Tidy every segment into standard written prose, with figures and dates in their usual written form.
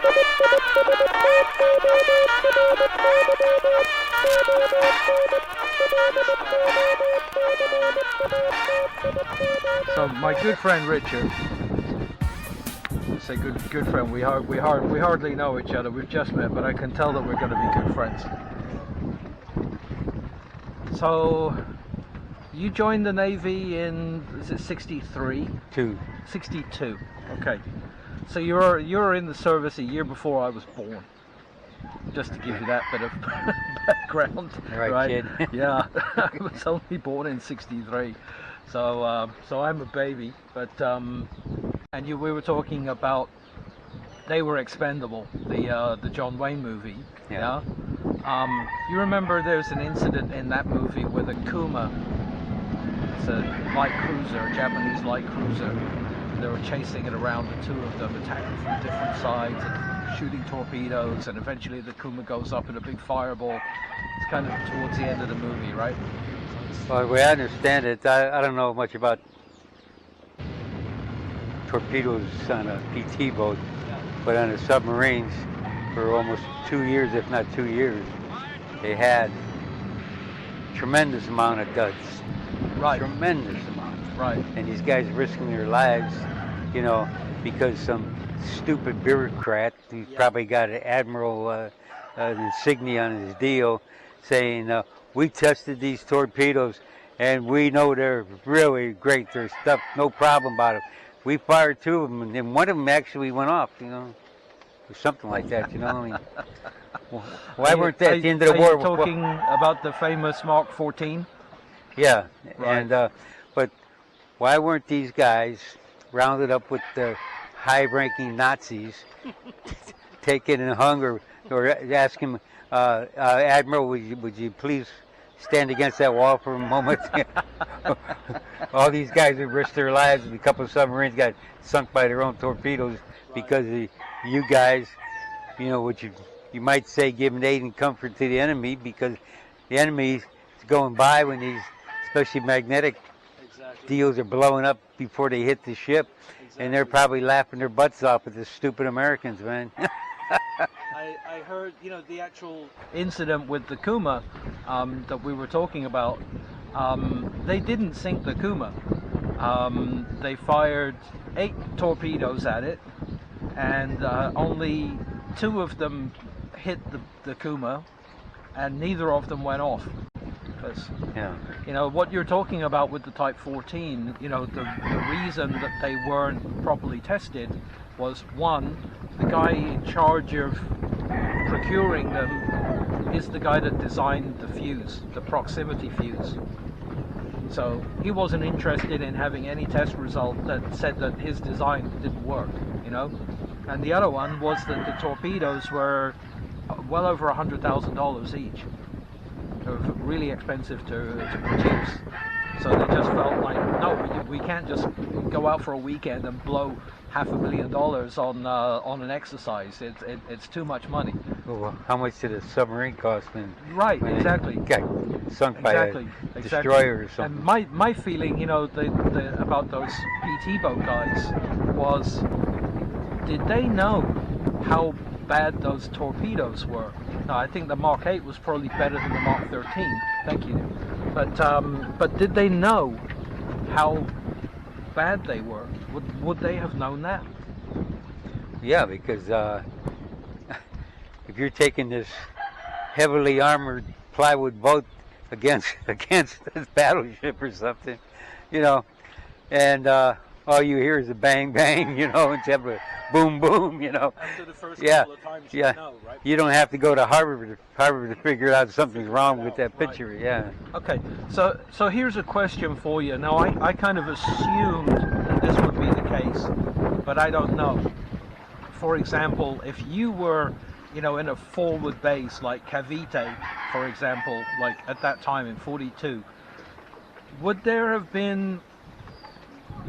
So my good friend Richard, I say good friend. We hardly know each other. We've just met, but I can tell that we're going to be good friends. So you joined the Navy in, is it 63? 62. Okay. So you're in the service a year before I was born. Just to give you that bit of background, right? Kid. Yeah, I was only born in 63, so I'm a baby. But and we were talking about they were expendable, the John Wayne movie. Yeah. You remember there's an incident in that movie with a Kuma. It's a light cruiser, a Japanese light cruiser. They were chasing it around, the two of them, attacking from different sides and shooting torpedoes, and eventually the Kuma goes up in a big fireball. It's kind of towards the end of the movie, right? Well, the way I understand it, I don't know much about torpedoes on a PT boat, but on the submarines, for almost 2 years, if not 2 years, they had tremendous amount of duds. Right. Tremendous amount. Right. And these guys risking their lives, you know, because some stupid bureaucrat who's probably got an admiral insignia on his deal saying, we tested these torpedoes and we know they're really great. There's stuff, no problem about it. We fired 2 of them and then one of them actually went off, you know, or something like that, you know. I mean, why weren't they at the end of the war? Are you talking about the famous Mark 14? Yeah, right. And but why weren't these guys rounded up with the high-ranking Nazis, taken and hung, or ask him, Admiral, would you please stand against that wall for a moment? All these guys who risked their lives, a couple of submarines got sunk by their own torpedoes because of you guys, you know, which you might say giving aid and comfort to the enemy, because the enemy is going by when these, especially magnetic deals, are blowing up before they hit the ship. And they're probably laughing their butts off at the stupid Americans, man. I heard, you know, the actual incident with the Kuma that we were talking about. They didn't sink the Kuma. They fired 8 torpedoes at it, and only 2 of them hit the Kuma, and neither of them went off. Yeah. You know, what you're talking about with the Type 14, you know, the reason that they weren't properly tested was, one, the guy in charge of procuring them is the guy that designed the fuse, the proximity fuse. So he wasn't interested in having any test result that said that his design didn't work, you know. And the other one was that the torpedoes were well over $100,000 each. They were really expensive to produce, so they just felt like, no, we can't just go out for a weekend and blow $500,000 on an exercise. It's too much money. Well, how much did a submarine cost when exactly got sunk by a destroyer or something? And my feeling, you know, about those PT boat guys was, did they know how bad those torpedoes were? No, I think the Mark 8 was probably better than the Mark 13. Thank you. But did they know how bad they were? Would they have known that? Yeah, because if you're taking this heavily armored plywood boat against a battleship or something, you know, and all you hear is a bang bang, you know, instead of a boom boom, you know. After the first couple of times, you know, right? You don't have to go to Harvard to figure out something's wrong with that picture, right. Yeah. Okay, so here's a question for you. Now, I kind of assumed that this would be the case, but I don't know. For example, if you were, you know, in a forward base like Cavite, for example, like at that time in 42, would there have been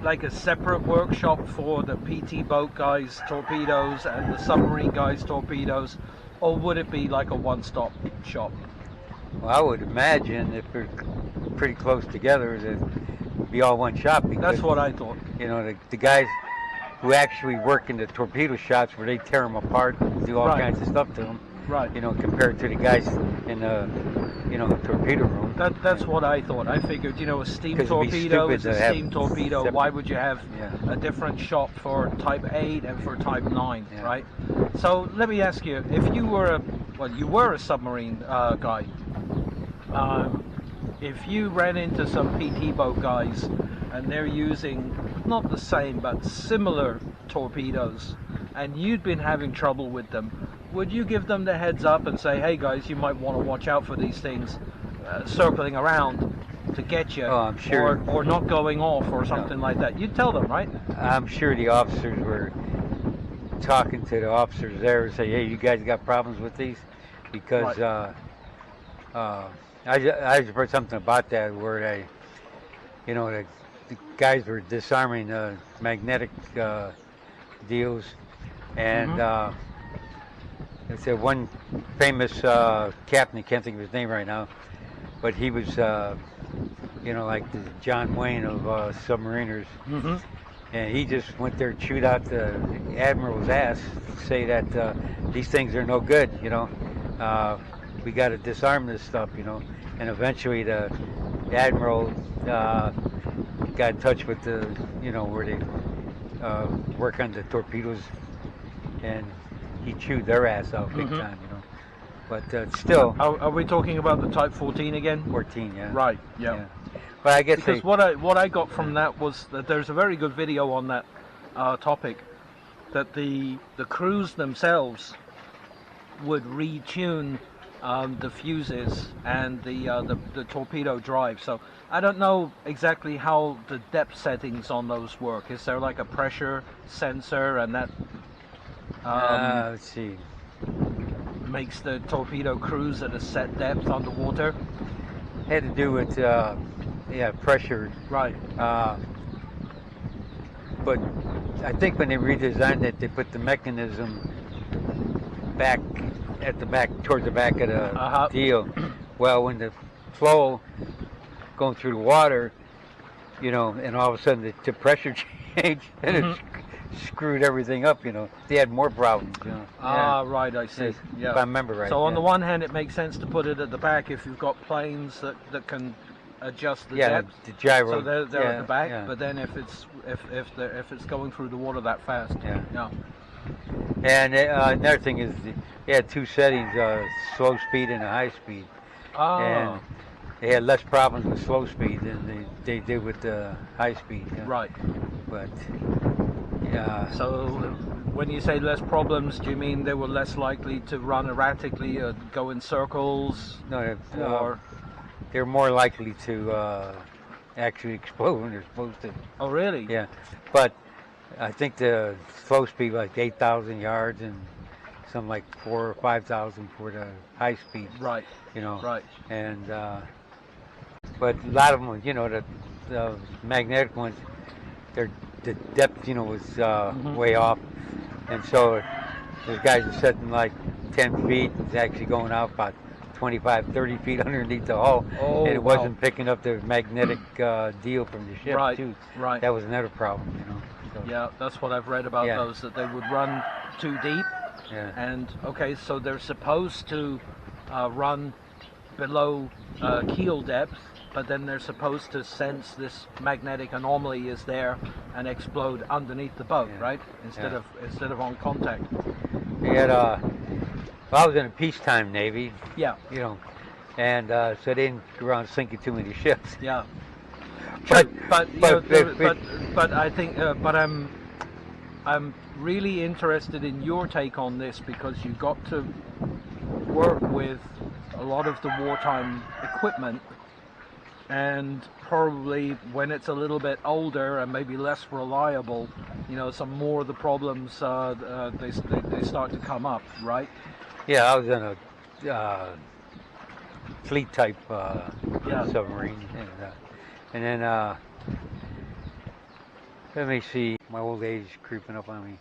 like a separate workshop for the PT boat guys' torpedoes and the submarine guys' torpedoes, or would it be like a one-stop shop? Well, I would imagine if they're pretty close together, that it would be all one shop. Because, that's what I thought. You know, the guys who actually work in the torpedo shops where they tear them apart and do all Right. kinds of stuff to them. Right. You know, compared to the guys in the, you know, torpedo room. That's what I thought. I figured, you know, a steam 'Cause it'd be torpedo stupid is to a have steam torpedo. separate- Why would you have Yeah. a different shop for Type 8 and for Type 9, Yeah. right? So let me ask you, if you were you were a submarine guy. If you ran into some PT boat guys and they're using not the same but similar torpedoes, and you'd been having trouble with them, would you give them the heads up and say, hey guys, you might want to watch out for these things circling around to get you, Oh, I'm sure. or not going off or something like that? You'd tell them, right? I'm sure the officers were talking to the officers there and say, hey, you guys got problems with these? Because I just heard something about that where they, you know, the guys were disarming magnetic deals, and they said one famous captain, I can't think of his name right now, but he was, you know, like the John Wayne of submariners, and he just went there and chewed out the admiral's ass to say that these things are no good, you know. We got to disarm this stuff, you know. And eventually the admiral got in touch with the, you know, where they work on the torpedoes, and he chewed their ass out big time, you know. But still, Are we talking about the Type 14 again? 14, yeah. Right. Yeah. But I guess Because what I got from that was that there's a very good video on that topic, that the crews themselves would retune the fuses and the torpedo drive. So I don't know exactly how the depth settings on those work. Is there like a pressure sensor, and that let's see. makes the torpedo cruise at a set depth underwater? Had to do with pressure. Right. But I think when they redesigned it, they put the mechanism back at the back, towards the back of the deal. Well, when the flow going through the water, you know, and all of a sudden the pressure changed, and it screwed everything up, you know. They had more problems, you know. Right, I see. If I remember right. So on the one hand, it makes sense to put it at the back if you've got planes that can adjust the depth. The gyro. So they're at the back. Yeah. But then if it's going through the water that fast. Yeah. And another thing is they had two settings: slow speed and a high speed. And they had less problems with slow speed than they did with the high speed. Yeah. Right. But So when you say less problems, do you mean they were less likely to run erratically or go in circles? No, or they're more likely to actually explode when they're supposed to. Oh, really? Yeah, but I think the slow speed like 8,000 yards and some like 4,000 or 5,000 for the high speed. Right. You know. Right. And but a lot of them, you know, the magnetic ones, the depth, you know, was way off, and so those guys are setting like 10 feet. It's actually going out about 25, 30 feet underneath the hull, and it wasn't picking up the magnetic deal from the ship, too. Right. That was another problem, you know. So, yeah, that's what I've read about those, that they would run too deep. Yeah. And okay, so they're supposed to run below keel depth, but then they're supposed to sense this magnetic anomaly is there and explode underneath the boat, right? Instead of on contact. They had well, I was in a peacetime Navy. Yeah. You know, and so they didn't go around sinking too many ships. Yeah. But I think I'm really interested in your take on this, because you got to work with a lot of the wartime equipment, and probably when it's a little bit older and maybe less reliable, you know, some more of the problems they start to come up, right? Yeah, I was in a fleet type submarine, and then let me see, my old age creeping up on me.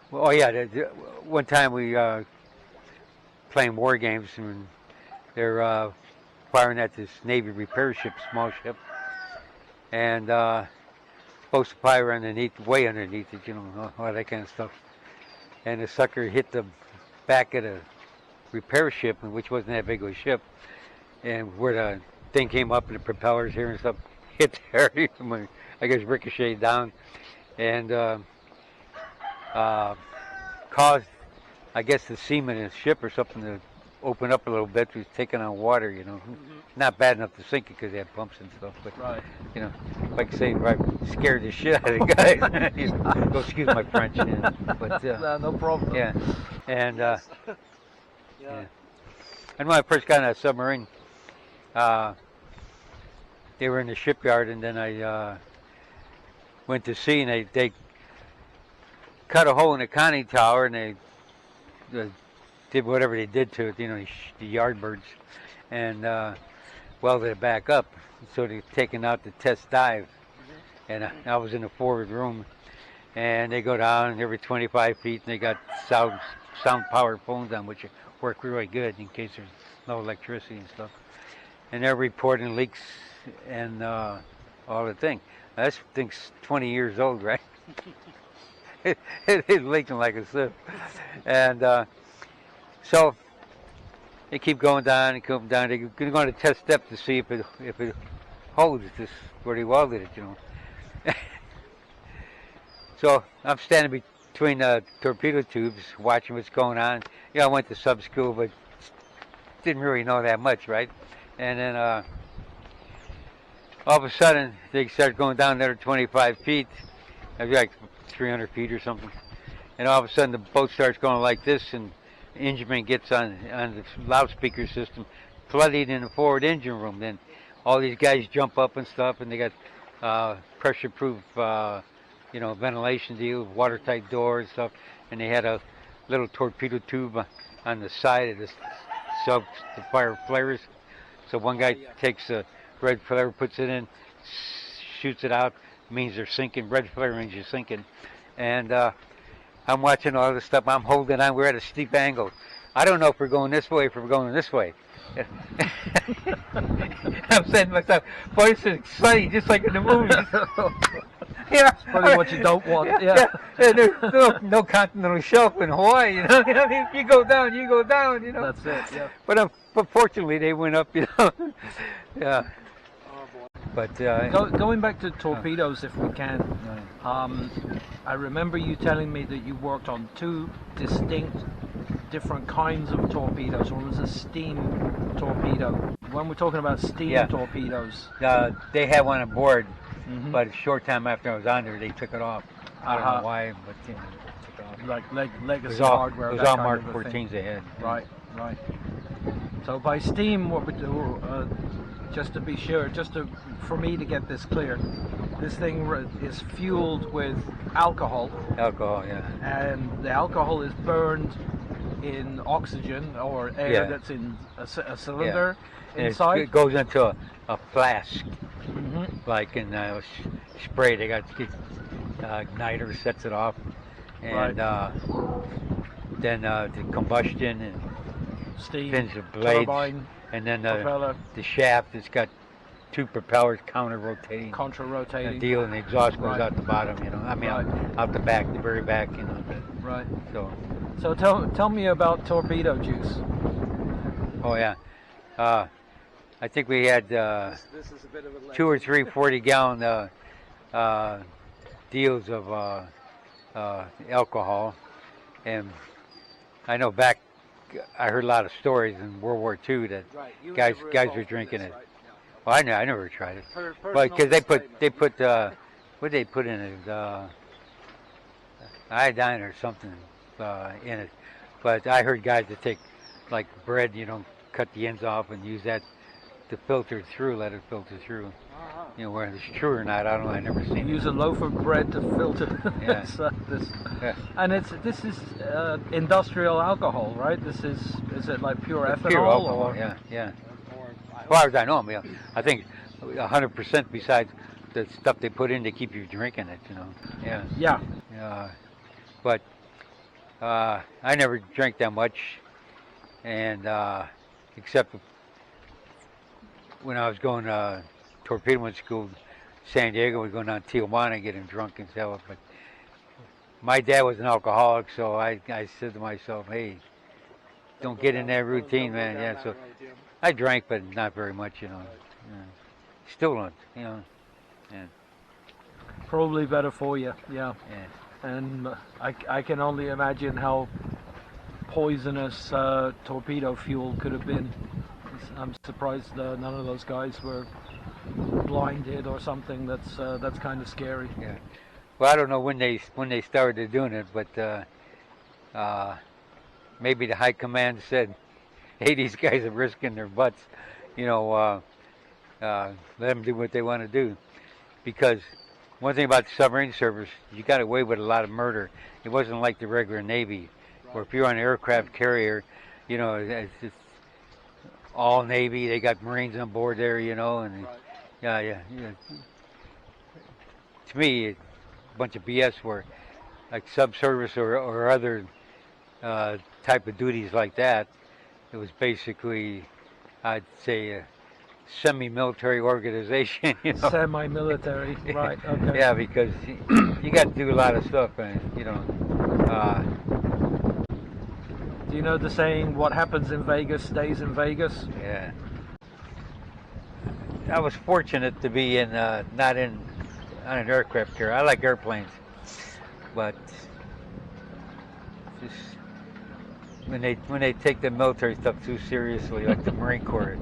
One time we playing war games, and they're firing at this Navy repair ship, small ship, and explosive powder underneath, way underneath it, you know, all that kind of stuff. And the sucker hit the back of the repair ship, which wasn't that big of a ship, and where the thing came up and the propellers here and stuff hit there, I guess ricocheted down, and caused, I guess, the seam in the ship or something to open up a little bit. It was taking on water, you know. Not bad enough to sink it because they had pumps and stuff, but you know, like I say, I scared the shit out of the guys. You know, go excuse my French, you know, but no problem. Yeah, and yeah. And when I first got on that submarine, they were in the shipyard, and then I went to sea, and they cut a hole in the conning tower, and they did whatever they did to it, you know, the yardbirds, and welded it back up. So they're taking out the test dive, and I was in the forward room, and they go down every 25 feet, and they got sound-powered phones on, which work really good in case there's no electricity and stuff. And they're reporting leaks and all the thing. Now, this thing's 20 years old, right? It's leaking like a sieve. And so they keep going down and going down. They're going to go on a test step to see if it holds this where they welded it, you know. So I'm standing between torpedo tubes, watching what's going on. You know, I went to sub school, but didn't really know that much, right? And then all of a sudden, they start going down another 25 feet. It was like 300 feet or something. And all of a sudden, the boat starts going like this, and the engineman gets on the loudspeaker system, flooding in the forward engine room. Then all these guys jump up and stuff, and they got pressure-proof, you know, ventilation deal, watertight doors and stuff. And they had a little torpedo tube on the side of the sub to fire flares. So one guy takes a red flare, puts it in, shoots it out, means they're sinking. Red flare means you're sinking. And I'm watching all this stuff. I'm holding on. We're at a steep angle. I don't know if we're going this way, if we're going this way. I'm saying to myself, boy, this is exciting, just like in the movies. Yeah, it's probably what you don't want. Yeah. There's no continental shelf in Hawaii. You know, I mean, you go down. You know. That's it. Yeah. But fortunately, they went up. You know. Yeah. But going back to torpedoes, if we can, I remember you telling me that you worked on two distinct, different kinds of torpedoes. One was a steam torpedo. When we're talking about steam torpedoes, they had one aboard, but a short time after I was on there, they took it off. I don't know why, but they took it off. Like legacy hardware. It was all Mark 14s they had. Right. So by steam, what we do, just to be sure, for me to get this clear, this thing is fueled with alcohol. Alcohol, yeah. And the alcohol is burned in oxygen or air that's in a cylinder inside. It goes into a flask, like in spray. They got igniter sets it off, and then the combustion and steam, spins the blades, turbine, and then propeller. The shaft. It's got two propellers counter-rotating. Contra-rotating. Deal, and the exhaust goes out the bottom. You know, I mean out the back, the very back. You know. Right. So tell me about torpedo juice. Oh yeah, I think we had This is a bit of a 2 or 3 40-gallon deals of alcohol, and I know back. I heard a lot of stories in World War II that guys were drinking it. Right? Well, I never tried it, but because they put what did they put in it? Iodine or something in it. But I heard guys that take like bread, you know, cut the ends off and use that to filter through, let it filter through. You know, whether it's true or not, I don't know. I never seen it. Use a loaf of bread to filter this. And this is industrial alcohol, right? This is it like pure ethanol? Pure alcohol, or? Yeah. As far as I know, I think 100% besides the stuff they put in to keep you drinking it, you know. Yeah. But I never drank that much, and except when I was going torpedoing school, San Diego, we'd go down to Tijuana and get him drunk and sell it. But my dad was an alcoholic, so I said to myself, hey, don't get in that routine, man. Yeah, so I drank, but not very much, you know. Yeah. Still don't, you know. Yeah. Probably better for you, yeah. Yeah. And I can only imagine how poisonous torpedo fuel could have been. I'm surprised none of those guys were blinded or something. That's kind of scary. Yeah. Well, I don't know when they started doing it, but maybe the high command said, "Hey, these guys are risking their butts. You know, let them do what they want to do." Because one thing about the submarine service, you got away with a lot of murder. It wasn't like the regular Navy, where if you're on an aircraft carrier, you know, it's all Navy. They got Marines on board there, you know, and yeah. To me, a bunch of BS where, like subservice or other type of duties like that, it was basically, I'd say, a semi-military organization. You know? Semi-military, right? Okay. Yeah, because you got to do a lot of stuff, and you know. Do you know the saying, what happens in Vegas stays in Vegas? Yeah. I was fortunate to be in, not on an aircraft carrier. I like airplanes, but just when they take the military stuff too seriously, like the Marine Corps.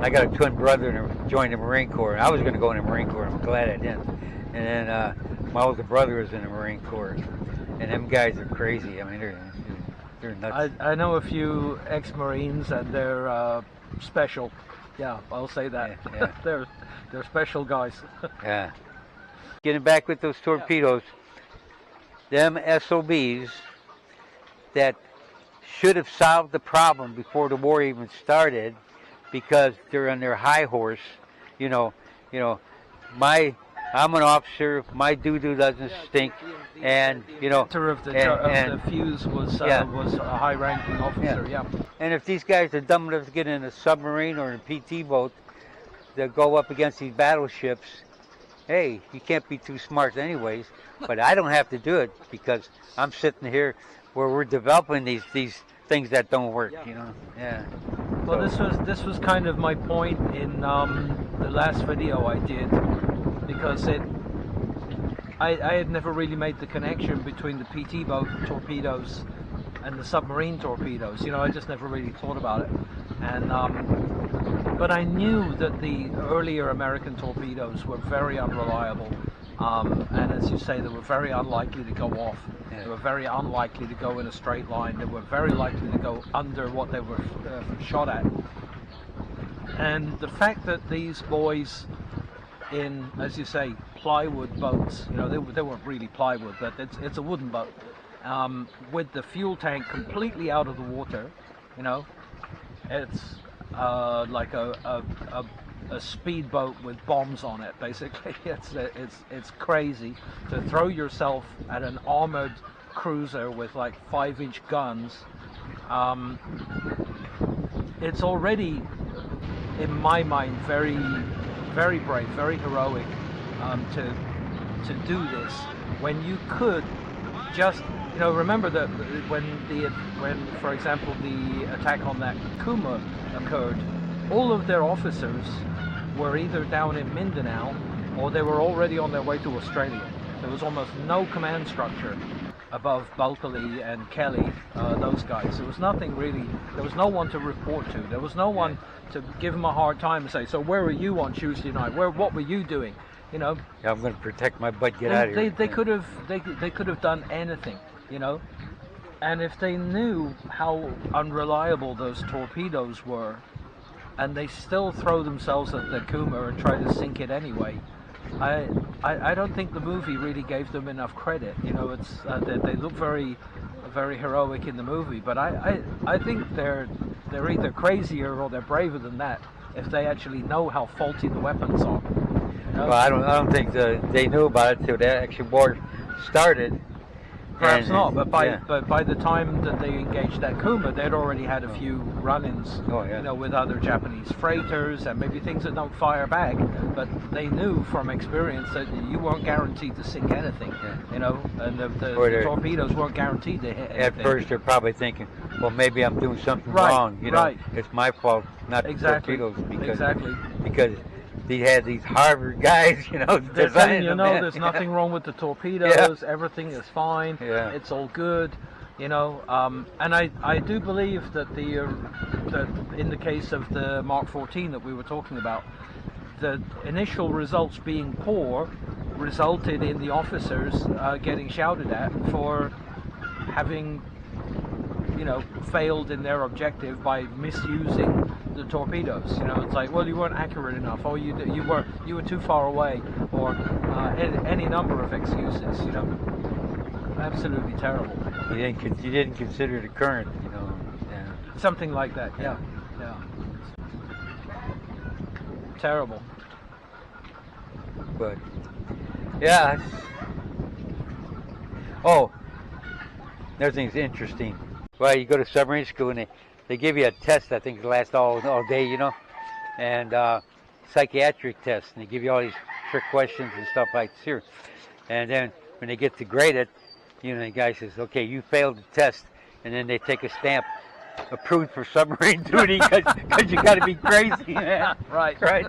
I got a twin brother who joined the Marine Corps. I was going to go in the Marine Corps. I'm glad I didn't. And then my older brother was in the Marine Corps, and them guys are crazy. I mean, they're nuts. I know a few ex-Marines, and they're special. Yeah, I'll say that. Yeah. they're special guys. Yeah. Getting back with those torpedoes, them SOBs that should have solved the problem before the war even started, because they're on their high horse. You know, I'm an officer. My doo-doo doesn't stink, and you know. The fuse was a high-ranking officer. Yeah. And if these guys are dumb enough to get in a submarine or a PT boat to go up against these battleships, hey, you can't be too smart anyways. But I don't have to do it because I'm sitting here where we're developing these things that don't work. You know. Yeah. Well, this was kind of my point in the last video I did, because I had never really made the connection between the PT boat torpedoes and the submarine torpedoes. You know, I just never really thought about it. And but I knew that the earlier American torpedoes were very unreliable, and as you say, they were very unlikely to go off. They were very unlikely to go in a straight line. They were very likely to go under what they were shot at. And the fact that these boys in, as you say, plywood boats, you know, they weren't really plywood, but it's a wooden boat, with the fuel tank completely out of the water, you know, it's like a speedboat with bombs on it, basically. It's crazy to throw yourself at an armored cruiser with like 5-inch guns. It's already, in my mind, very, very brave, very heroic to do this when you could just, you know, remember that when for example the attack on that Kuma occurred, all of their officers were either down in Mindanao or they were already on their way to Australia. There was almost no command structure above Bulkeley and Kelly, those guys. There was nothing really, there was no one to report to. There was no one to give them a hard time and say, so where were you on Tuesday night? What were you doing? You know? Yeah, I'm going to protect my butt, get out of here. They could have done anything, you know? And if they knew how unreliable those torpedoes were, and they still throw themselves at the Kuma and try to sink it anyway, I don't think the movie really gave them enough credit. You know, it's they look very, very heroic in the movie, but I think they're either crazier or they're braver than that if they actually know how faulty the weapons are. You know? Well, I don't think they knew about it till the actual war started, Perhaps not, but yeah. by the time that they engaged that Kuma, they'd already had a few run-ins, Oh, yeah. you know, with other Japanese freighters and maybe things that don't fire back. But they knew from experience that you weren't guaranteed to sink anything, you know, and the torpedoes weren't guaranteed to hit anything. At first, they're probably thinking, well, maybe I'm doing something Right, wrong. You know, right. It's my fault, not Exactly. the torpedoes. Exactly. Because they had these Harvard guys, you know, They're telling designing you, them. no, there's nothing wrong with the torpedoes. Everything is fine. Yeah. It's all good, you know. And I do believe that that in the case of the Mark 14 that we were talking about, the initial results being poor resulted in the officers getting shouted at for having, you know, failed in their objective by misusing the torpedoes. You know, it's like, well, you weren't accurate enough, or you were too far away, or any number of excuses. You know, absolutely terrible. You didn't consider the current, you know. Yeah. Something like that. Yeah, yeah. Terrible. But yeah. Oh, another thing's interesting. Well, you go to submarine school and they give you a test. I think it lasts all day, you know, and psychiatric test, and they give you all these trick questions and stuff like this here. And then when they get to grade it, you know, the guy says, "Okay, you failed the test," and then they take a stamp, approved for submarine duty, because you got to be crazy. Right. Right.